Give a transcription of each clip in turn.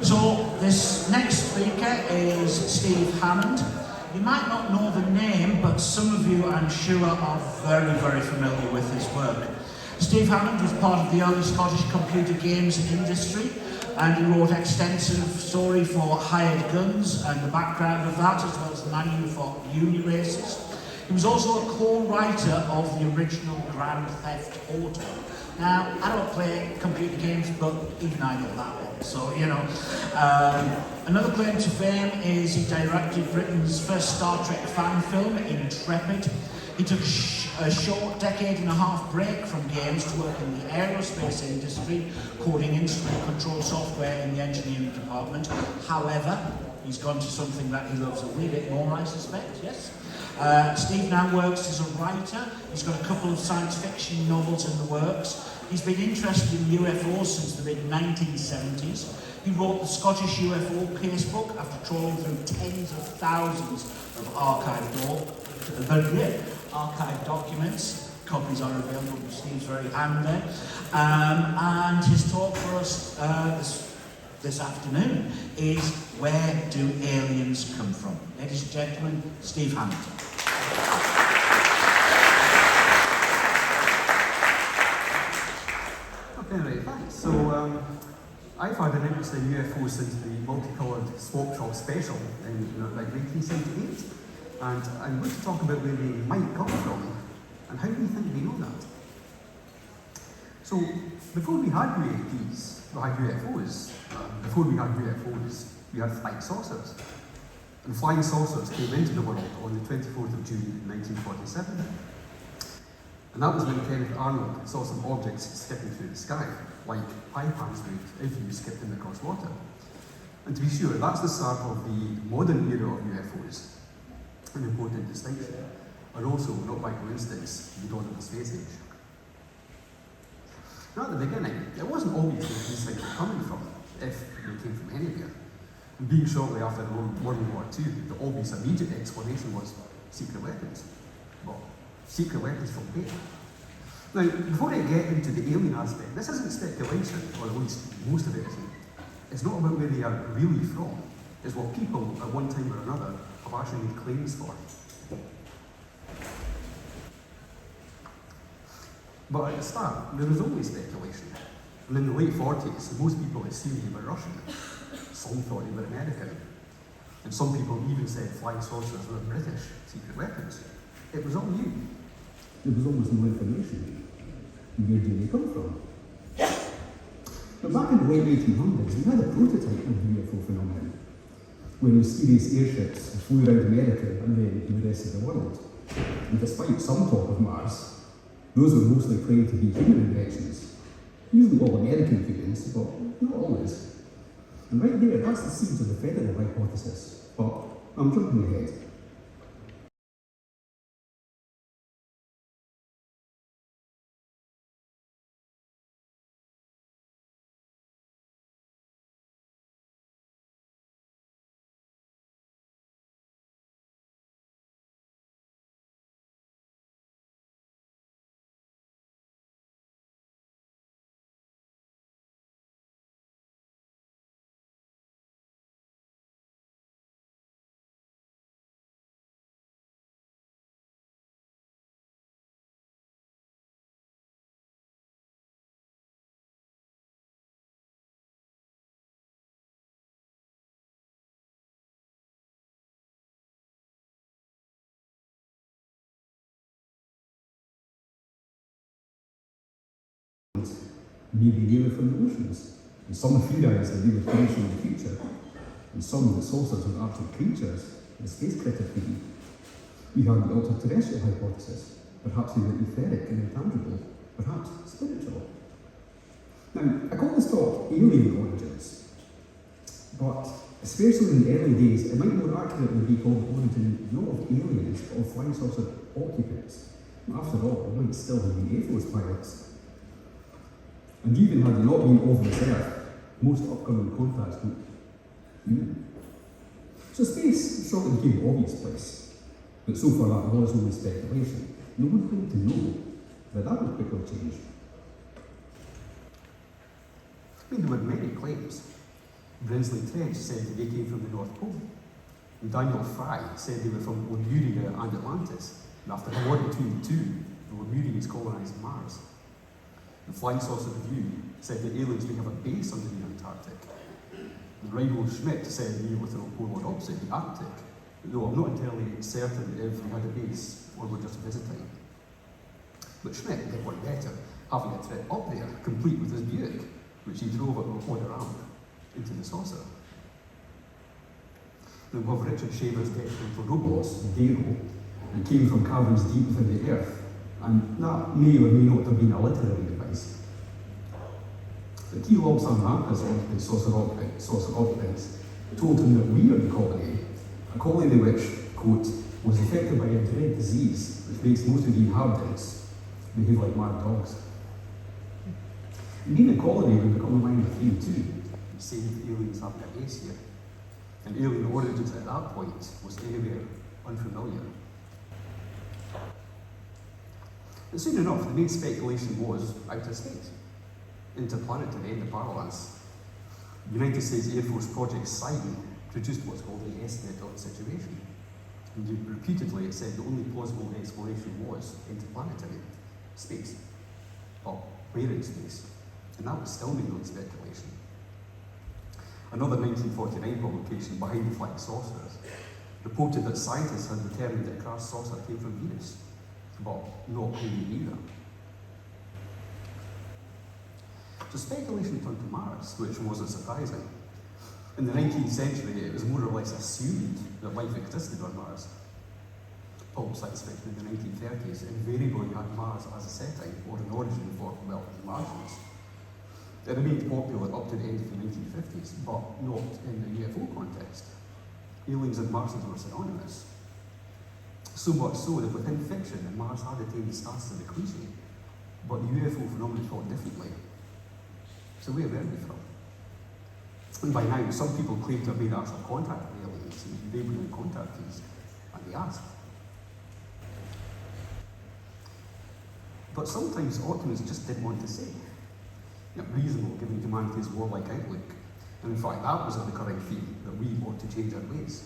So this next speaker is Steve Hammond. You might not know the name, but some of you, I'm sure, are very, very familiar with his work. Steve Hammond was part of the early Scottish computer games industry, and he wrote extensive story for Hired Guns and the background of that, as well as the manual for uni races. He was also a co-writer of the original Grand Theft Auto. Now, I don't play computer games, but even I know that one, so, you know. Another claim to fame is he directed Britain's first Star Trek fan film, Intrepid. He took a short decade-and-a-half break from games to work in the aerospace industry, coding instrument control software in the engineering department. However, he's gone to something that he loves a wee bit more, I suspect, yes? Steve now works as a writer. He's got a couple of science fiction novels in the works. He's been interested in UFOs since the mid-1970s. He wrote the Scottish UFO Casebook after trawling through tens of thousands of archived documents. Copies are available from Steve's very hand there. And his talk for us this afternoon is Where Do Aliens Come From? Ladies and gentlemen, Steve Hammond. Okay, right, thanks. So, I've had an interest in UFOs since the multicoloured Swap Shop special in like 1978. And I'm going to talk about where they might come from and how we think we know that. So, before we had UAPs, we had UFOs. Before we had UFOs, we had flying saucers. And flying saucers came into the world on the 24th of June 1947. And that was when Kenneth Arnold saw some objects skipping through the sky, like pie pans would if you skipped them across water. And to be sure, that's the start of the modern era of UFOs. An important distinction, and also, not by coincidence, the dawn of the space age. Now at the beginning, it wasn't obvious where these things were coming from, if they came from anywhere. And being shortly after World War II, the obvious immediate explanation was secret weapons. Well, secret weapons from where? Now, before I get into the alien aspect, this isn't speculation, or at least most of it isn't. It's not about where they are really from. It's what people, at one time or another, have actually made claims for. But at the start, there was always speculation. And in the late 40s, most people assumed they were Russian. Some thought they were American. And some people even said flying saucers were British secret weapons. It was all new. There was almost no information. Where do they come from? But back in the late 1800s, we had a prototype of the UFO phenomenon, where mysterious airships flew around America and then the rest of the world. And despite some talk of Mars, those were mostly claimed to be human inventions. Usually all American humans, but not always. And right there, that's the seeds of the federal hypothesis. But I'm jumping ahead. Maybe they were from the oceans, and some theorised that they were creation in the future, and some that saucers were actual creatures, the space critter theory. We had the ultra-terrestrial hypothesis, perhaps they were etheric and intangible, perhaps spiritual. Now, I call this talk alien origins, but especially in the early days, it might more accurately be called origin not of aliens, but of flying saucer occupants. After all, it might still have been Air Force pilots. And even had they not been over this earth, most upcoming contacts look human. So space shortly became the obvious place, but so far that was only speculation. No one claimed to know that that would quickly change. I mean, there were many claims. Brinsley Trench said that they came from the North Pole. And Daniel Fry said they were from Lemuria and Atlantis, and after a war between the two, the Lemurians colonised Mars. The Flying Saucer Review said that aliens may have a base under the Antarctic. And Reinhold Schmidt said the literal polar opposite, the Arctic, though I'm not entirely certain if they had a base or were just visiting. But Schmidt did one better, having a trip up there, complete with his Buick, which he drove at a water ramp into the saucer. Then we have Richard Shaver's detection for robots, Dero, and came from caverns deep within the earth, and that may or may not have been a literary device. The T. Lobsang Rampa's saucer occupants told him that we are the colony, a colony which, quote, was affected by a dread disease which makes most of the inhabitants behave like mad dogs. Being a colony would become a minor theme too. He said the aliens having a base here. And alien origins at that point was anywhere unfamiliar. And soon enough, the main speculation was outer space, interplanetary endoparlance. United States Air Force Project Sidon produced what's called an estimate of the situation. And repeatedly it said the only plausible explanation was interplanetary space, or where in space. And that was still mainly speculation. Another 1949 publication, Behind the Flying Saucers, reported that scientists had determined that a crash saucer came from Venus, but not really either. So speculation turned to Mars, which wasn't surprising. In the 19th century, it was more or less assumed that life existed on Mars. Pulp science fiction in the 1930s invariably had Mars as a setting or an origin for, well, the Martians. It remained popular up to the end of the 1950s, but not in the UFO context. Aliens and Martians were synonymous. So much so that within fiction, Mars had attained the status of a cliche, but the UFO phenomenon thought differently. So where were we from? And by now, some people claim to have made actual contact with aliens, and they were the contactees, and they asked. But sometimes optimists just didn't want to say. Reasonable given humanity's warlike outlook, and in fact that was a recurring theme, that we ought to change our ways.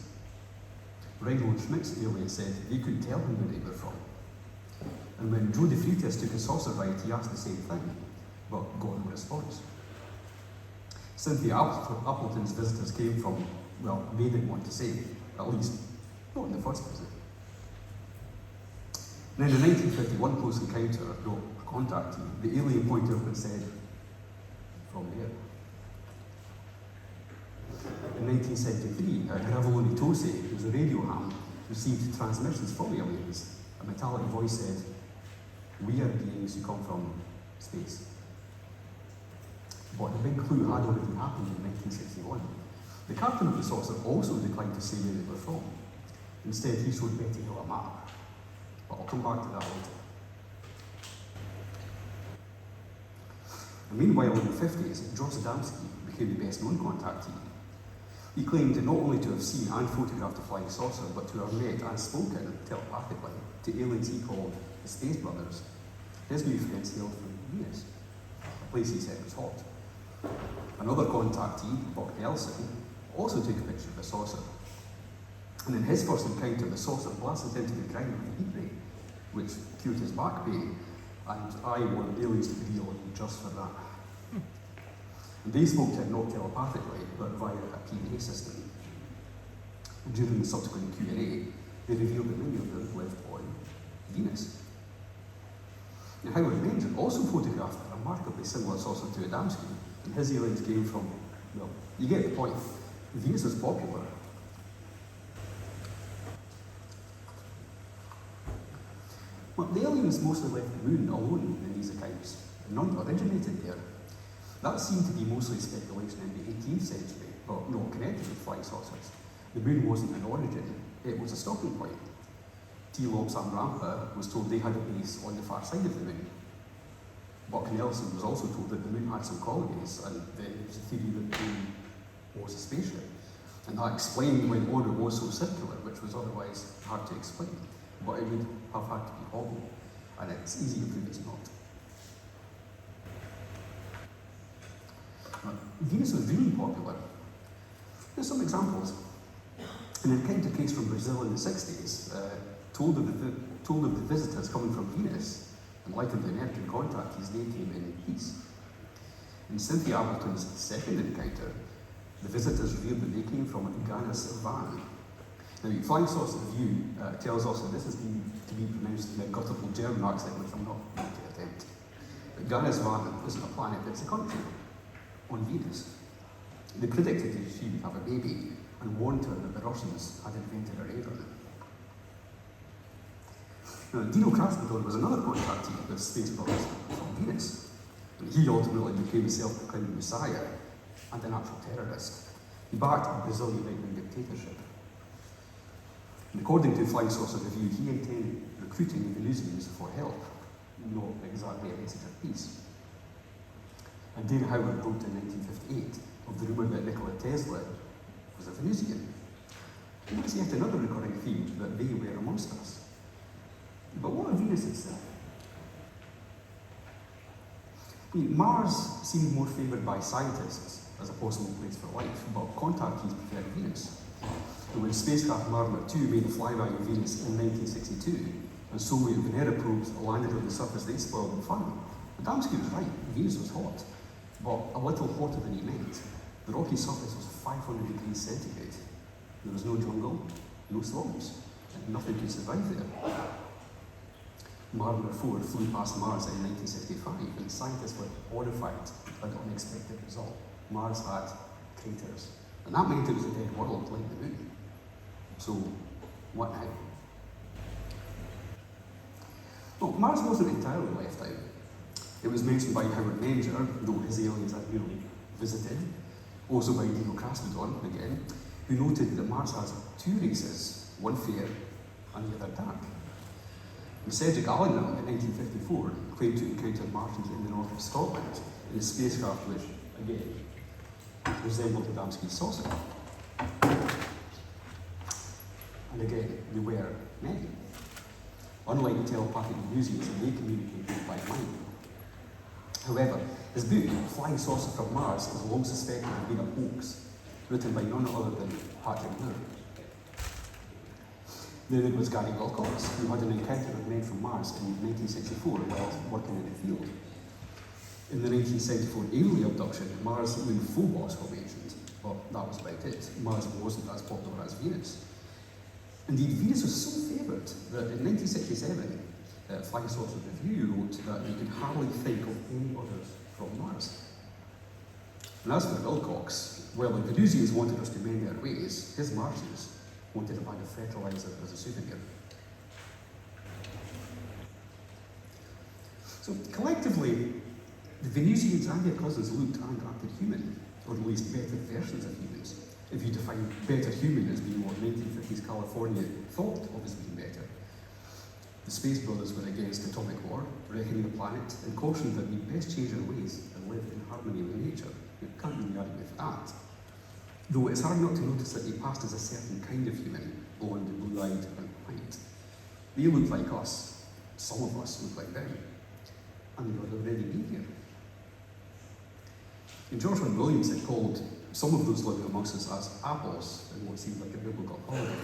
Reinhold Schmidt's aliens said they couldn't tell him where they were from. And when Joe DeFreitas took a saucer ride, he asked the same thing, but got no response. Cynthia Appleton's visitors came from, well, they didn't want to say, at least not in the first visit. And in the 1951 Close Encounter, no, contact team, the alien pointed up and said, from there. In 1973, Gravoloni Tosi, who was a radio ham, received transmissions from aliens. A metallic voice said, "We are beings who come from space." But the big clue had already happened in 1961. The captain of the saucer also declined to say where they were from. Instead, he showed Betty Hill a map. But I'll come back to that later. And meanwhile, in the 50s, George Adamski became the best-known contactee. He claimed not only to have seen and photographed a flying saucer, but to have met and spoken telepathically to aliens he called the Space Brothers. His new friends hailed from Venus, a place he said was hot. Another contactee, Buck Nelson, also took a picture of the saucer. And in his first encounter, the saucer blasted into the ground with a heat ray, which cured his back pain. And I want aliens to be real just for that. And they spoke to him not telepathically, but via a PA system. And during the subsequent Q&A, they revealed that many of them lived on Venus. Now, Howard Ranger also photographed a remarkably similar saucer to Adamski, and his aliens came from, well, you get the point. Venus is popular. Well, the aliens mostly left the moon alone in these accounts. None originated there. That seemed to be mostly speculation in the 18th century, but not connected with flying saucers. The moon wasn't an origin, it was a stopping point. T. Lobsang Rampa was told they had a base on the far side of the moon. Buck Nelson was also told that the moon had some colonies, and then there was a theory that the moon was a spaceship. And that explained when orbit was so circular, which was otherwise hard to explain. But it would have had to be hollow, and it's easy to prove it's not. Now, Venus was really popular. Here's some examples. An encounter case from Brazil in the 60s told of the visitors coming from Venus, and like the American contactees, they came in peace. In Cynthia Appleton's second encounter, the visitors revealed that they came from Ghana's van. Now, Flying Saucer Review tells us that this is to be pronounced in a guttural German accent, which I'm not going to attempt. But Ghana's van isn't a planet, it's a country on Venus. They predicted that she would have a baby and warned her that the Russians had invented a radar. Now, Dino Kraspedon was another contactee with space brothers from Venus, and he ultimately became a self-proclaimed messiah and an actual terrorist. He backed the Brazilian right-wing dictatorship. And according to Flying Saucer Review, he intended recruiting the Venusians for help, not exactly a message of peace. And Dana Howard wrote in 1958 of the rumour that Nikola Tesla was a Venusian. And that's yet another recurring theme, that they were amongst us. But what of Venus itself? I mean, Mars seemed more favoured by scientists as a possible place for life, but contactees preferred Venus. And when spacecraft Mariner 2 made a flyby of Venus in 1962, and Soviet Venera probes landed on the surface, they spoiled the fun. Adamski was right, Venus was hot, but a little hotter than he meant. The rocky surface was 500 degrees centigrade. There was no jungle, no swamps, and nothing could survive there. Mariner 4 flew past Mars in 1965, and scientists were horrified by the unexpected result. Mars had craters, and that meant it was a dead world like the moon. So, what now? Well, Mars wasn't entirely left out. It was mentioned by Howard Menger, though his aliens had merely visited, also by Dino Kraspedon, again, who noted that Mars has two races, one fair and the other dark. And Cedric Allingham in 1954 claimed to encounter Martians in the north of Scotland in a spacecraft which, again, resembled Adamski's saucer. And again, they were men. Unlike the telepathic Venusians, they communicated by mind. However, his book, Flying Saucer from Mars, is long suspected of being a hoax, written by none other than Patrick Moore. Then there was Gary Wilcox, who had an encounter with men from Mars in 1964 while working in the field. In the 1974 alien abduction, Mars and Phobos were mentioned, but that was about it. Mars wasn't as popular as Venus. Indeed, Venus was so favoured that in 1967, Flying Saucer Review wrote that they could hardly think of any others from Mars. And as for Wilcox, well, the Venusians wanted us to mend their ways, his Martians wanted a bag of fertilizer as a souvenir. So collectively, the Venusians and their cousins looked and acted human, or at least better versions of humans. If you define better human as being what 1950s California thought of as being better. The Space Brothers were against atomic war, reckoning the planet, and cautioned that we best change our ways and live in harmony with nature. You can't really argue with that. Though it's hard not to notice that they passed as a certain kind of human, blonde, blue-eyed, and white. They looked like us. Some of us look like them. And they had already been here. And George Wynne Williams had called some of those living amongst us as apples in what seemed like a biblical holiday.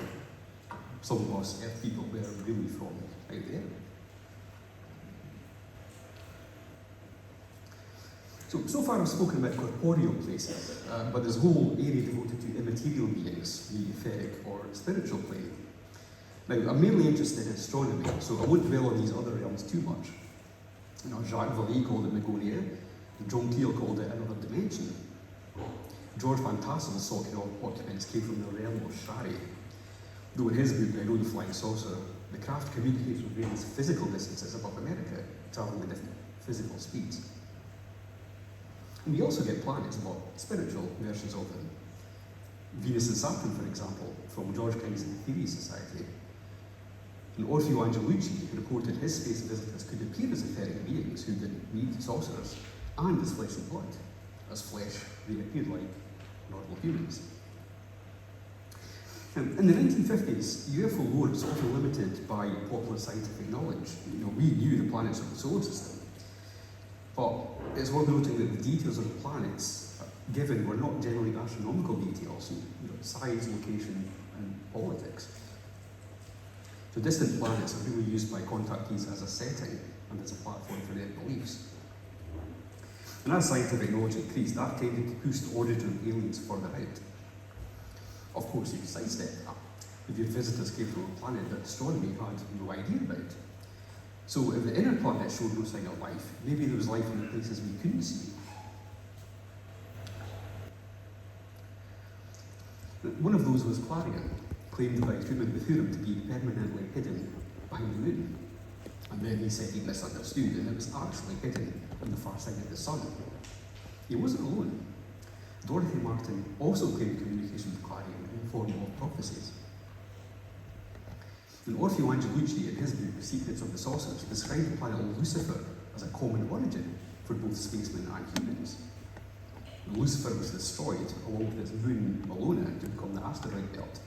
Some of us, Earth people, were really from out there. So far I've spoken about corporeal places, but there's a whole area devoted to immaterial beings, the etheric or spiritual plane. Now, I'm mainly interested in astronomy, so I won't dwell on these other realms too much. You know, Jacques Vallée called it Megonia, and John Keel called it another dimension. George Van Tassel's Saucer occupants came from the realm of Shari. Though in his book, I Know the Flying Saucer, the craft communicates with various physical distances above America, travelling at different physical speeds. And we also get planets, but spiritual versions of them. Venus and Saturn, for example, from George King's Theory Society. And Orfeo Angelucci reported his space visitors could appear as etheric beings who didn't need saucers, and as flesh and blood. As flesh, they appeared like normal humans. In the 1950s, UFO lore was often limited by popular scientific knowledge. You know, we knew the planets of the solar system. But it's worth noting that the details of the planets given were not generally astronomical details, size, location, and politics. So distant planets are really used by contactees as a setting and as a platform for their beliefs. And as scientific knowledge increased, that tended to push the origin of aliens further out. Of course, you could sidestep that if your visitors came from a planet that astronomy had no idea about. So if the inner planet showed no sign of life, maybe there was life in the places we couldn't see. One of those was Clarion, claimed by Truman Bethune to be permanently hidden behind the moon. And then he said he misunderstood, and it was actually hidden on the far side of the sun. He wasn't alone. Dorothy Martin also claimed communication with Clarion in the form of prophecies. And Orfeo Angelucci, in his book, The Secrets of the Saucers, described the planet Lucifer as a common origin for both spacemen and humans. And Lucifer was destroyed, along with its moon Bellona, to become the asteroid belt.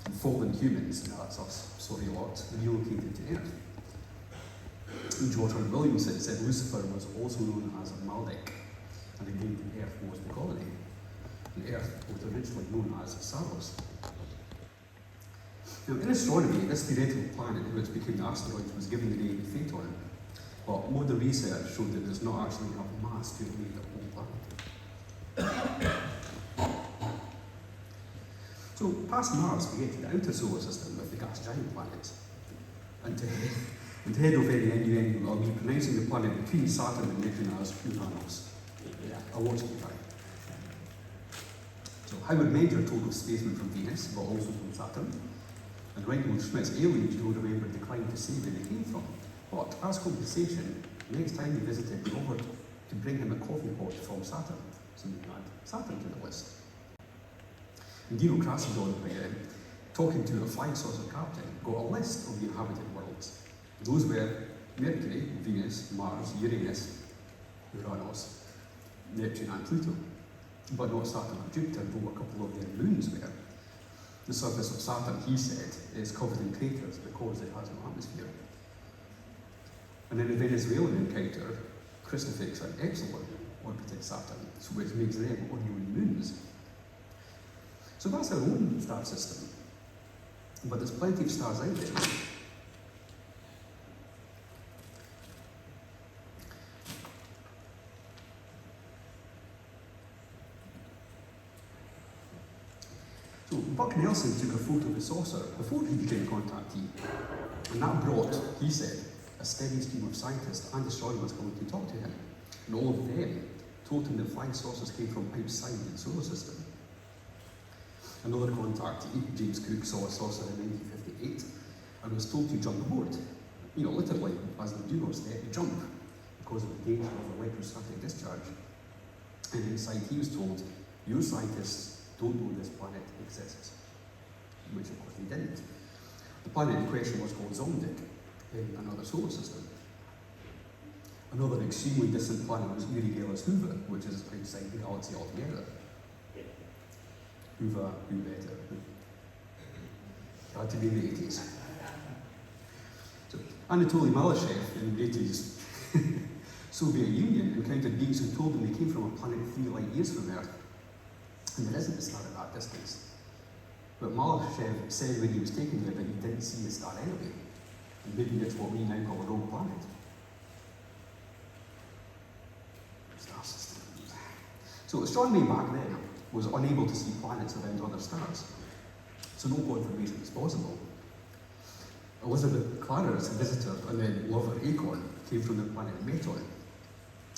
And fallen humans, and that's us, sorry a lot, relocated to Earth. And George R. Williamson said Lucifer was also known as Maldek, and agreed that Earth was the colony. And Earth was originally known as Saros. Now, in astronomy, this theoretical planet which became the asteroid was given the name Phaeton, but modern research showed that there's not actually enough mass to have made the whole planet. So, past Mars, we get to the outer solar system with the gas giant planets. And to head off any innuendo, I'll be pronouncing the planet between Saturn and Neptune as Uranus. Yeah, I'll watch it try. So, Howard Major told us spacemen from Venus, but also from Saturn. And Reinhold Schmidt's aliens, you'll remember, declined to say where they came from. But as compensation, next time he visited, they offered to bring him a coffee pot from Saturn. So we add Saturn to the list. And Dino Crasidon, talking to a flying saucer captain, got a list of the inhabited worlds. Those were Mercury, Venus, Mars, Uranus, Uranus, Neptune and Pluto. But not Saturn and Jupiter, though a couple of their moons were. The surface of Saturn, he said, is covered in craters because it has no atmosphere. And in a Venezuelan encounter, Crucifix and Epsilon orbited Saturn, which makes them ordinary moons. So that's our own star system. But there's plenty of stars out there. So Buck Nelson took a photo of the saucer before he became contactee, and that brought, he said, a steady stream of scientists and astronomers coming to talk to him, and all of them told him that flying saucers came from outside the solar system. Another contactee, James Cook, saw a saucer in 1958 and was told to jump aboard. Literally, as they do on step, jump, because of the danger of electrostatic discharge. And inside he was told, your scientists don't know this planet exists, which of course they didn't. The planet in question was called Zoldyck in another solar system. Another extremely distant planet was Uri Gelis Hoover, which is outside the galaxy altogether. Hoover, who better? Had to be in the 80s. So, Anatoly Malyshev in the 80s, Soviet Union encountered beings who told them they came from a planet 3 light years from Earth. And there isn't a star at that distance. But Malyshev said when he was taken there that he didn't see a star anyway. And maybe it's what we now call a rogue planet. Star system. So astronomy back then was unable to see planets around other stars. So no confirmation was possible. Elizabeth Clara's visitor and then lover Acorn came from the planet Meton.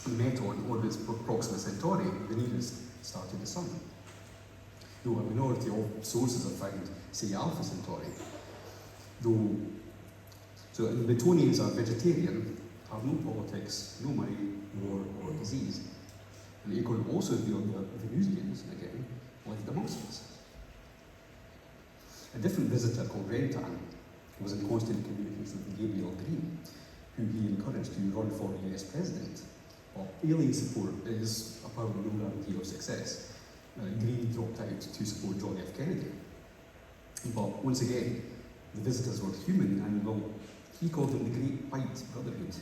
And Meton orbits Proxima Centauri, the nearest star to the Sun. Though a minority of sources have found, say, Alpha Centauri. So Metonians are vegetarian, have no politics, no money, war, or disease. And Acorn also revealed that Venusians, again, lived amongst us. A different visitor called Rentan was in constant communication with Gabriel Green, who he encouraged to run for US president. Well, alien support is apparently no guarantee of success. Green dropped out to support John F. Kennedy. But once again, the visitors were human, and well, he called them the Great White Brotherhood.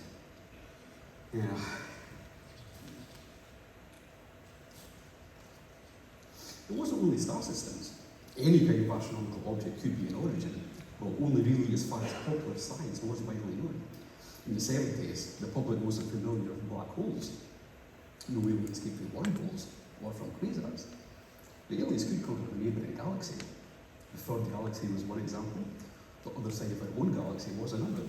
It wasn't only star systems. Any kind of astronomical object could be an origin, but only really as far as popular science was widely known. In the 70s, the public wasn't familiar with black holes. No aliens came from wormholes or from quasars. The aliens could come from a neighbouring galaxy. The third galaxy was one example. The other side of our own galaxy was another.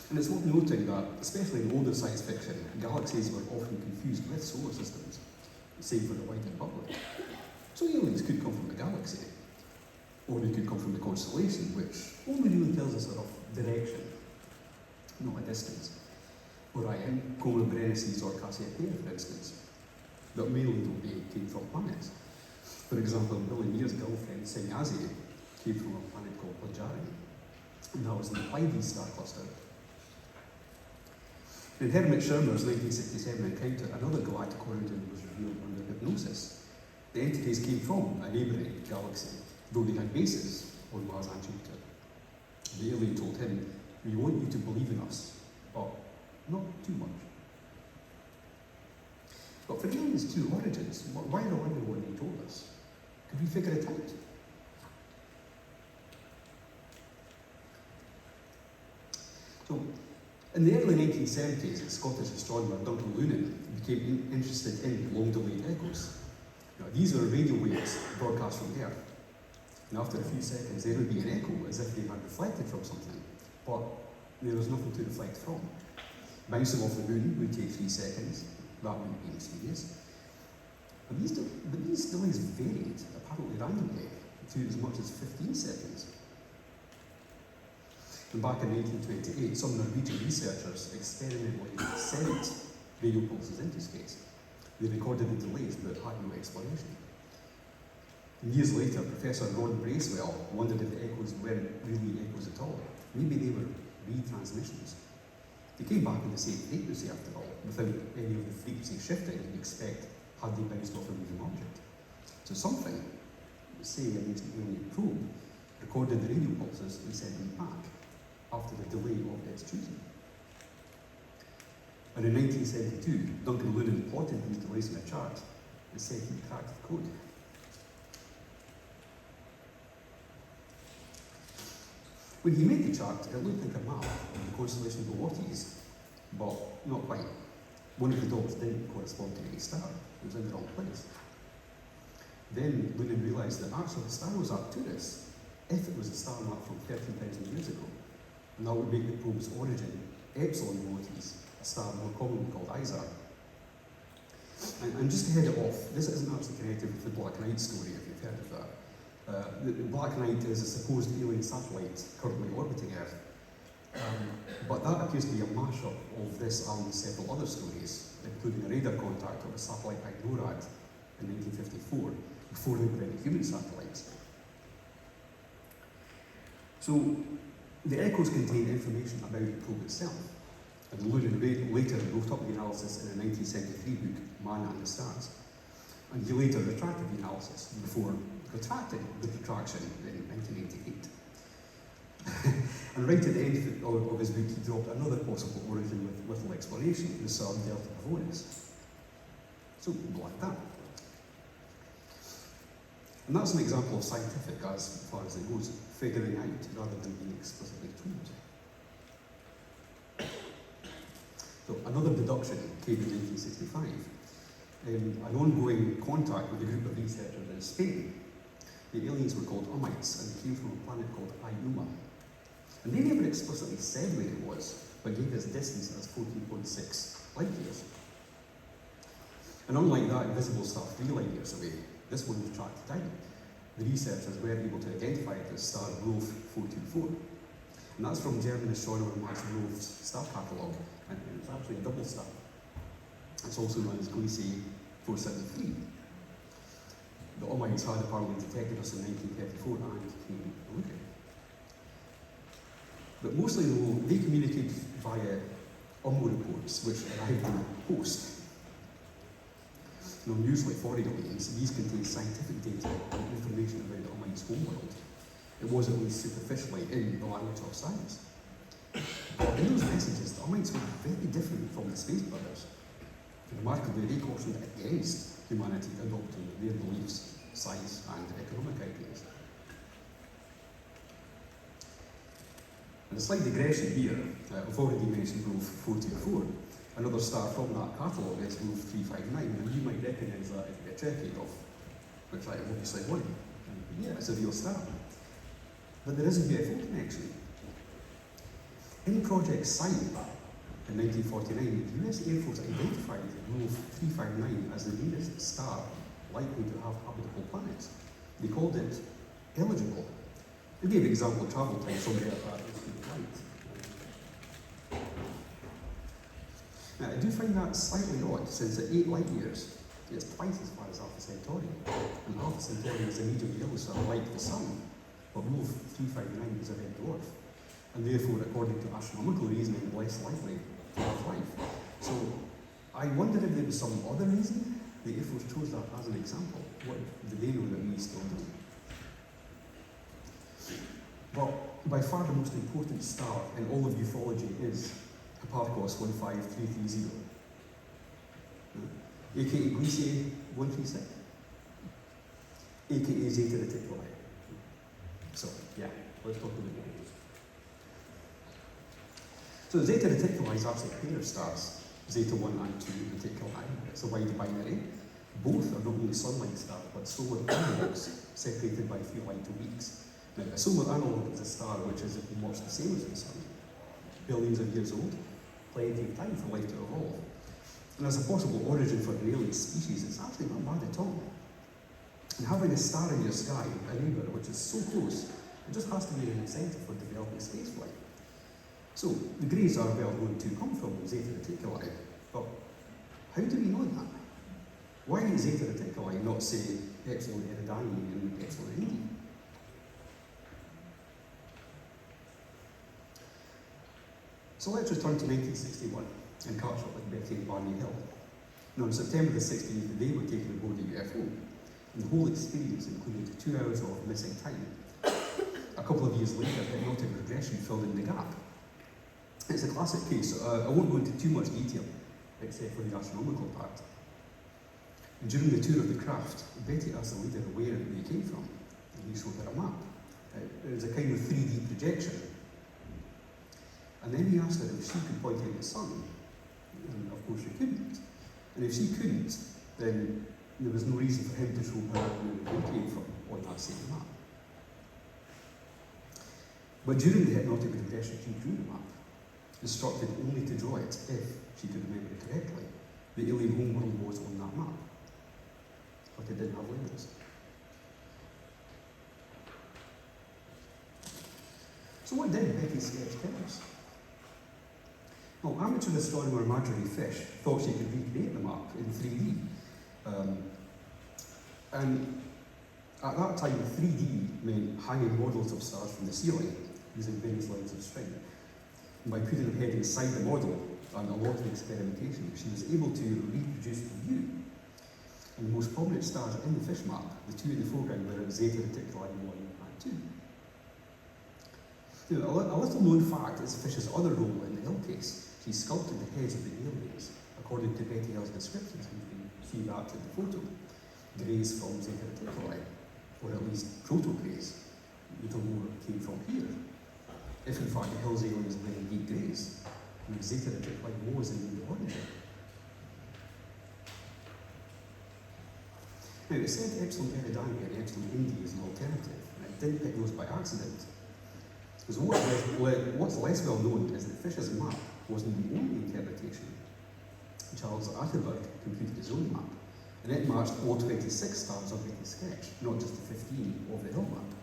And it's worth noting that, especially in older science fiction, galaxies were often confused with solar systems, same for the wider public. So aliens could come from a galaxy, or they could come from the constellation, which only really tells us a rough direction, not a distance. Orion, Coma Berenices, or Cassiopeia, for instance, but mainly they came from planets. For example, Billy Meier's girlfriend, Semyazi, came from a planet called Pleiadian, and that was in the Pleiades star cluster. In Hermit Shermer's 1967 encounter, another galactic origin was revealed under hypnosis. The entities came from a neighbouring galaxy, though they had bases on Mars and Jupiter. The alien told him, "We want you to believe in us, but not too much." But for aliens' two origins, why rely on what they told us? Could we figure it out? So, in the early 1970s, Scottish astronomer Duncan Lunan became interested in long-delayed echoes. Now, these are radio waves broadcast from Earth. And after a few seconds, there would be an echo as if they had reflected from something, but there was nothing to reflect from. Bouncing off the moon would take 3 seconds. That wouldn't be mysterious. But these delays varied, apparently randomly, to as much as 15 seconds. And back in 1928, some Norwegian researchers experimentally sent radio pulses into space. They recorded the delays but had no explanation. And years later, Professor Ron Bracewell wondered if the echoes weren't really echoes at all. Maybe they were retransmissions. They came back in the same frequency after all, without any of the frequency shifting you'd expect had they bounced off a moving object. So something, say an ancient alien probe, recorded the radio pulses and sent them back after the delay of its choosing. And in 1972, Duncan Lunan plotted these delays in a chart and said he cracked the code. When he made the chart, it looked like a map of the constellation Boötes, but not quite. One of the dots didn't correspond to any star. It was in the wrong place. Then Lunan realised that actually the star was Arcturus, if it was a star map from 13,000 years ago. And that would make the probe's origin Epsilon Boötes, a star more commonly called Isar. And just to head it off, this isn't actually connected with the Black Knight story, if you've heard of that. The Black Knight is a supposed alien satellite currently orbiting Earth. But that appears to be a mashup of this and several other stories, including a radar contact of a satellite by NORAD in 1954, before there were any human satellites. So, the echoes contain information about the probe itself, and Lunan later wrote up the analysis in a 1973 book, Man and the Stars. And he later retracted the analysis before retracting the retraction in 1988. And right at the end of his book, he dropped another possible origin with little explanation, the Sum Delta Pavonis. So, like that. And that's an example of scientific, as far as it goes, figuring out rather than being explicitly told. So, another deduction came in 1965. An ongoing contact with a group of researchers in Spain. The aliens were called Umites and came from a planet called Iuma. And they never explicitly said where it was, but gave its distance as 14.6 light years. And unlike that invisible star 3 light years away, this one was tracked down. The researchers were able to identify it as star Wolf 424. And that's from German astronomer Max Wolf's star catalogue, and it's actually a double star. It's also known as Gliese 473. The Umites had apparently detected us in 1934 and came looking. But mostly though, they communicated via UMO reports, which arrived in the post. Now, usually for aliens, these contain scientific data and information about the Umites' homeworld. It was at least superficially in the language of science. But in those messages, the Umites were very different from the Space Brothers. remarkably, they cautioned against humanity adopting their beliefs, science, and economic ideas. And a slight digression here, we've already mentioned Rule 424. Another star from that catalogue is Rule 359, and you might recognise that if you're checking off, which I obviously wouldn't. Yeah, it's a real star. But there is a UFO connection. In Project Sign, in 1949, the US Air Force identified Rule 359 as the nearest star likely to have habitable planets. They called it eligible. They gave an example of travel time somewhere at that light. Now, I do find that slightly odd, since at 8 light years, it's twice as far as Alpha Centauri. And Alpha Centauri is a medium yellow star like the Sun, but Rule 359 is a red dwarf, and therefore, according to astronomical reasoning, less likely to have life. So, I wonder if there was some other reason the Air Force chose that as an example. What do they know that we still don't? But by far the most important star in all of ufology is Hipparchus 15330, aka Gliese 136, aka Zeta Reticuli. So, yeah, let's talk about it. So, Zeta Reticuli is actually a pair of stars, Zeta 1 and 2 Reticuli. It's a wide binary. Both are not only sun-like stars, but solar analogues separated by a few light weeks. Now, a solar analogue is a star which is much the same as the Sun, billions of years old, plenty of time for life to evolve. And as a possible origin for an alien species, it's actually not bad at all. And having a star in your sky, a neighbour which is so close, it just has to be an incentive for developing spaceflight. So, the Greys are well known to come from Zeta Reticuli, but how do we know that? Why is Zeta Reticuli not, say, Epsilon Eridani and Epsilon Indi? So let's return to 1961 and catch up with Betty and Barney Hill. Now, on September the 16th, they were taken aboard a UFO, and the whole experience included 2 hours of missing time. A couple of years later, hypnotic regression filled in the gap. It's a classic case, so I won't go into too much detail, except for the astronomical part. And during the tour of the craft, Betty asked the leader where they came from, and he showed her a map. It was a kind of 3D projection. And then he asked her if she could point out the sun, and of course she couldn't. And if she couldn't, then there was no reason for him to show her where they came from on that same map. But during the hypnotic regression, she drew the map, instructed only to draw it if she could remember it correctly. The alien homeworld was on that map, but it didn't have labels. So what did Becky's sketch tell us? Well, amateur astronomer Marjorie Fish thought she could recreate the map in 3D. And at that time, 3D meant hanging models of stars from the ceiling using various lengths of string. And by putting her head inside the model and a lot of experimentation, she was able to reproduce the view. And the most prominent stars in the Fish map, the 2 in the foreground, were Zeta Reticuli 1 and 2. Now, a little known fact is Fish's other role in the Hill case. He sculpted the heads of the aliens, according to Betty Hill's descriptions. You can see that in the photo. Greys from Zeta Reticuli, or at least proto-greys. Little more came from here. If in fact the Hill's aliens were indeed greys, and Zeta Reticuli was indeed the origin. Now, it said Epsilon Eridani and Epsilon Indi as an alternative, and it didn't pick those by accident. Because what's less well known is that Fish's map wasn't the only interpretation. Charles Atterberg computed his own map, and it matched all 26 stars of Betty's sketch, not just the 15 of the Hill map.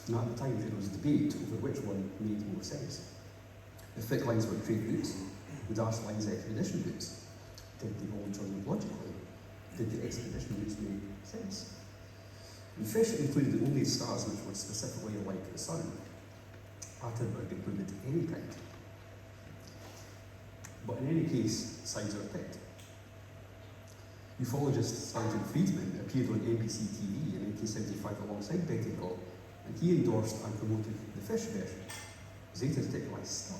And at the time, there was debate over which one made more sense. The thick lines were trade routes, the dashed lines expedition routes. Did they all join up logically? Did the expedition routes make sense? And Fish included only stars which were specifically like the Sun. Atterberg included any kind. But in any case, sides are picked. Ufologist Sergeant Friedman appeared on NBC TV in 1975 alongside Betty Hill, and he endorsed and promoted the Fish version. Zeta Reticuli stuck.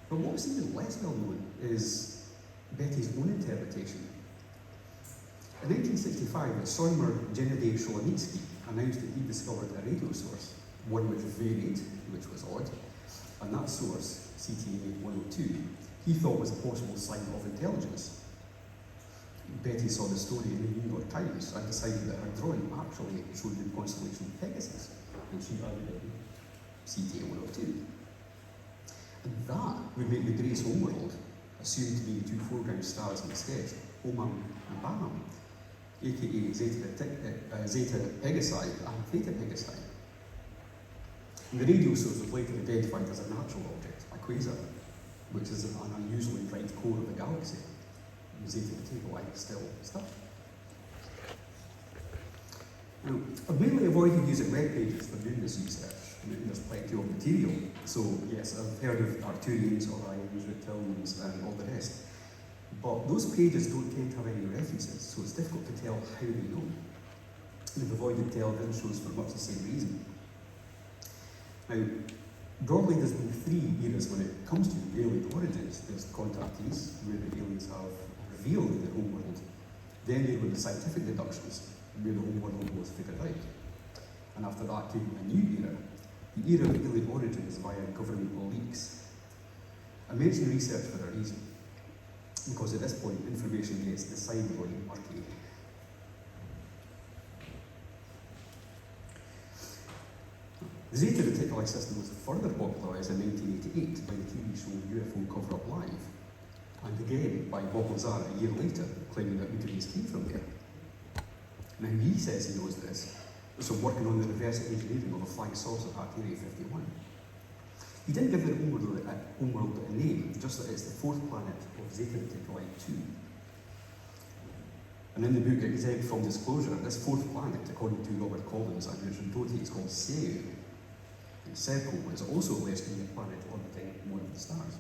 But what's even less well known is Betty's own interpretation. In 1965, astronomer Genevieve Sholonitsky announced that he discovered a radio source, one which varied, which was odd, and that source, CTA 102, he thought was a possible sign of intelligence. Betty saw the story in the New York Times and decided that her drawing actually showed the constellation Pegasus, and she added in CTA 102. And that would make the Grace homeworld assumed to be the two foreground stars in the sketch, Hammond and Barnum, aka Zeta Pegasi and Theta Pegasi. And the radio source was later identified as a natural object, a quasar, which is an unusually bright core of the galaxy. Zeta Pegasi still stuff. Now, I've mainly avoided using web pages for doing this research. I mean, there's plenty of material. So yes, I've heard of Arcturians, Orions, reptilians, and all the rest. But those pages don't tend to have any references, so it's difficult to tell how they know. And I've avoided television shows for much the same reason. Now, broadly there's been three eras when it comes to alien origins. There's the contactees, where the aliens have revealed their home world. Then there were the scientific deductions, where the home world was figured out. And after that came a new era, the era of alien origins via governmental leaks. I mention research for a reason, because at this point information gets decidedly murky. The Zeta Reticuli system was further popularised in 1988 by the TV show UFO Cover-Up Live, and again by Bob Lazar a year later, claiming that Mutants came from there. Now he says he knows this, so working on the reverse engineering of a flying saucer at Area 51. He didn't give their homeworld a name, just that it's the fourth planet of Zeta Reticuli 2. And in the book Exempt from Disclosure, this fourth planet, according to Robert Collins and Richard Doty, is called Seu. And Circle is also a Western planet orbiting one of the stars.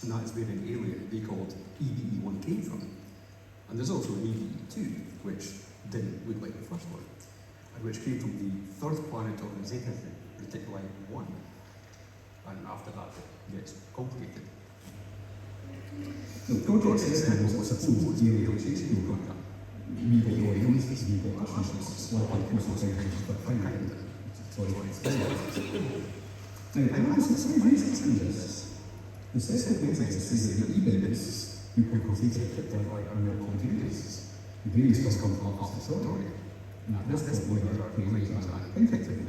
And that is where an alien they called EBE1 came from. And there's also an EBE2, which didn't look like the first one, and which came from the third planet of the Zeta Reticuli 1. And after that, it gets complicated. The project system was supposed to be a realization program. We got aliens, we got astronauts, like the consultations for finite. Sorry, now, I want to say reasons in this. The second basis is that even this, you can consider it like real continuities. The various just come from off the story. Now, this point where our claims are effective.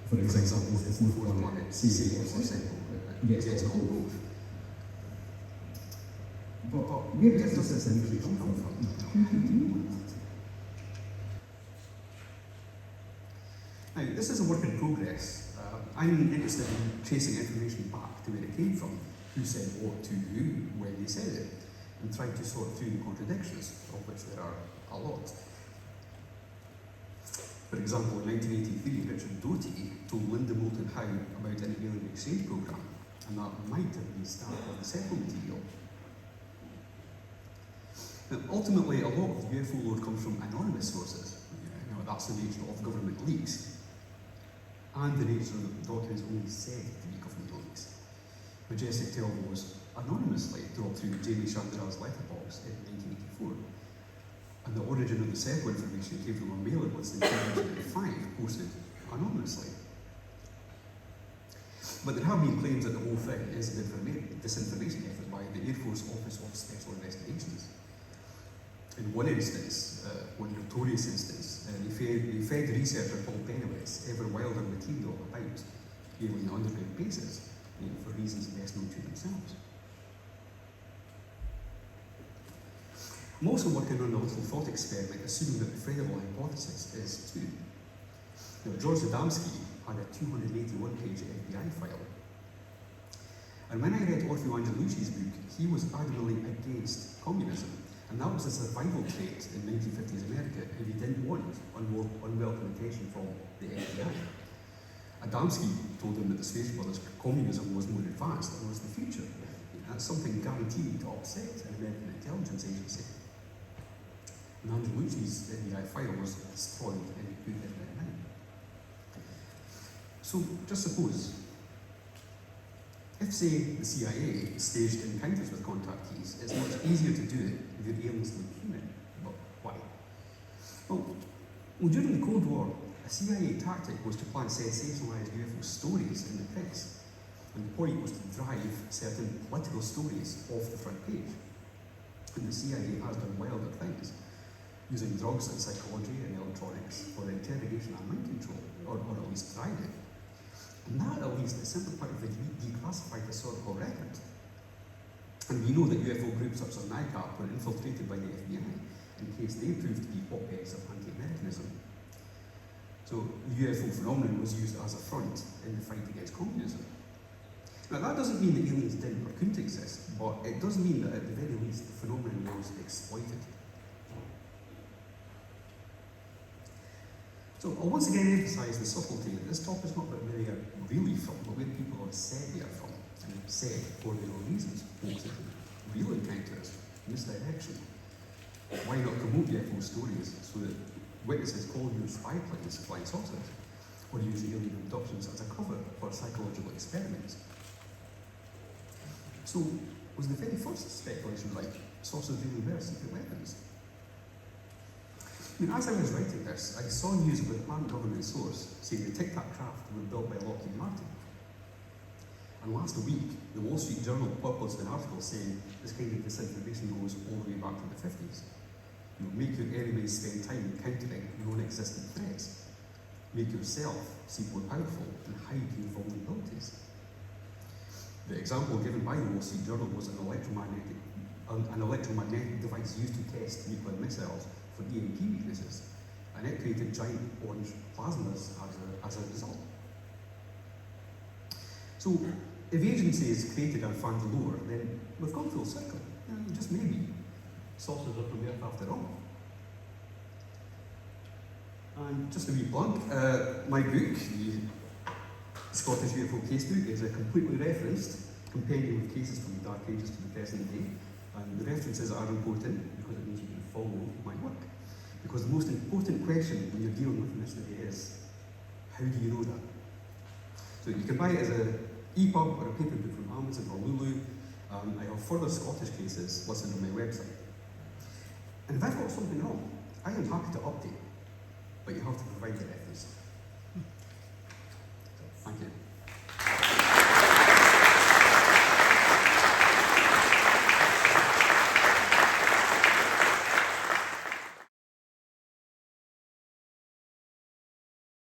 For example, the fourth one, CC or simple, gets a whole. But where does this essentially come from? Who can deal with it? Now, this is a work in progress. I'm interested in tracing information back to where it came from, who said what to who, when they said it, and trying to sort through the contradictions, of which there are a lot. For example, in 1983, Richard Doty told Linda Moulton Howe about an alien exchange program, and that might have been the start of the Circle material. Now, ultimately, a lot of the UFO lore comes from anonymous sources. That's the nature of government leaks, and the nature of the documents only said to be government leaks. Majestic 12 was anonymously dropped through Jamie Chandra's letterbox in 1984. And the origin of the Circle information came from a mailing list in 2005 posted anonymously. But there have been claims that the whole thing is a disinformation effort by the Air Force Office of Special Investigations. In one instance, one notorious instance, they fed researcher Paul Penowitz ever wilder material about alien underground bases, for reasons best known to themselves. I'm also working on a little thought experiment, assuming that the Fredible hypothesis is true. Now, George Adamski had a 281-page FBI file. And when I read Orfeo Angelucci's book, he was adamantly against communism. And that was a survival trait in 1950s America, and he didn't want unwelcome attention from the FBI. Adamski told him that the Space Brothers' communism was more advanced and was the future. That's something guaranteed to upset an American intelligence agency. And Angelucci's FBI file was destroyed in 2009. So, just suppose, If, say, the CIA staged encounters with contactees, it's much easier to do it if your aliens look human. But why? Well, during the Cold War, a CIA tactic was to plant sensationalised UFO stories in the press. And the point was to drive certain political stories off the front page. And the CIA has done wilder things, using drugs and psychology and electronics for interrogation and mind control, or at least tried it. And that, at least, is simply part of the declassified historical record. And we know that UFO groups such as NICAP were infiltrated by the FBI in case they proved to be hotbeds of anti-Americanism. So the UFO phenomenon was used as a front in the fight against communism. Now that doesn't mean that aliens didn't or couldn't exist, but it does mean that at the very least the phenomenon was exploited. So I'll once again emphasise the subtlety that this talk is not about where they are really from, but where people have said they are from, and said for their own reasons, mostly real encounters, misdirection. Why not promote UFO stories so that witnesses call you spy planes flying saucers, or use alien abductions as a cover for psychological experiments? So, was the very first speculation right? Saucers really were secret weapons? As I was writing this, I saw news of a non-government source saying the Tic Tac craft were built by Lockheed Martin. And last week, the Wall Street Journal published an article saying this kind of disinformation goes all the way back to the 50s. Make your enemies spend time countering non-existent threats. Make yourself seem more powerful and hide your vulnerabilities. The example given by the Wall Street Journal was an electromagnetic device used to test nuclear missiles for EMP weaknesses, and it created giant orange plasmas as a result. So, if agencies created and fanned the lore, then we've come full circle. Just maybe saucers are from Earth after all. And just a wee plug, my book, the Scottish UFO Casebook, is a completely referenced compendium of cases from the Dark Ages to the present day. And the references are important because it means you can follow my work. Because the most important question when you're dealing with mystery is, how do you know that? So you can buy it as an EPUB or a paper book from Amazon or Lulu. I have further Scottish cases listed on my website. And if I've got something wrong, I am happy to update, but you have to provide the reference.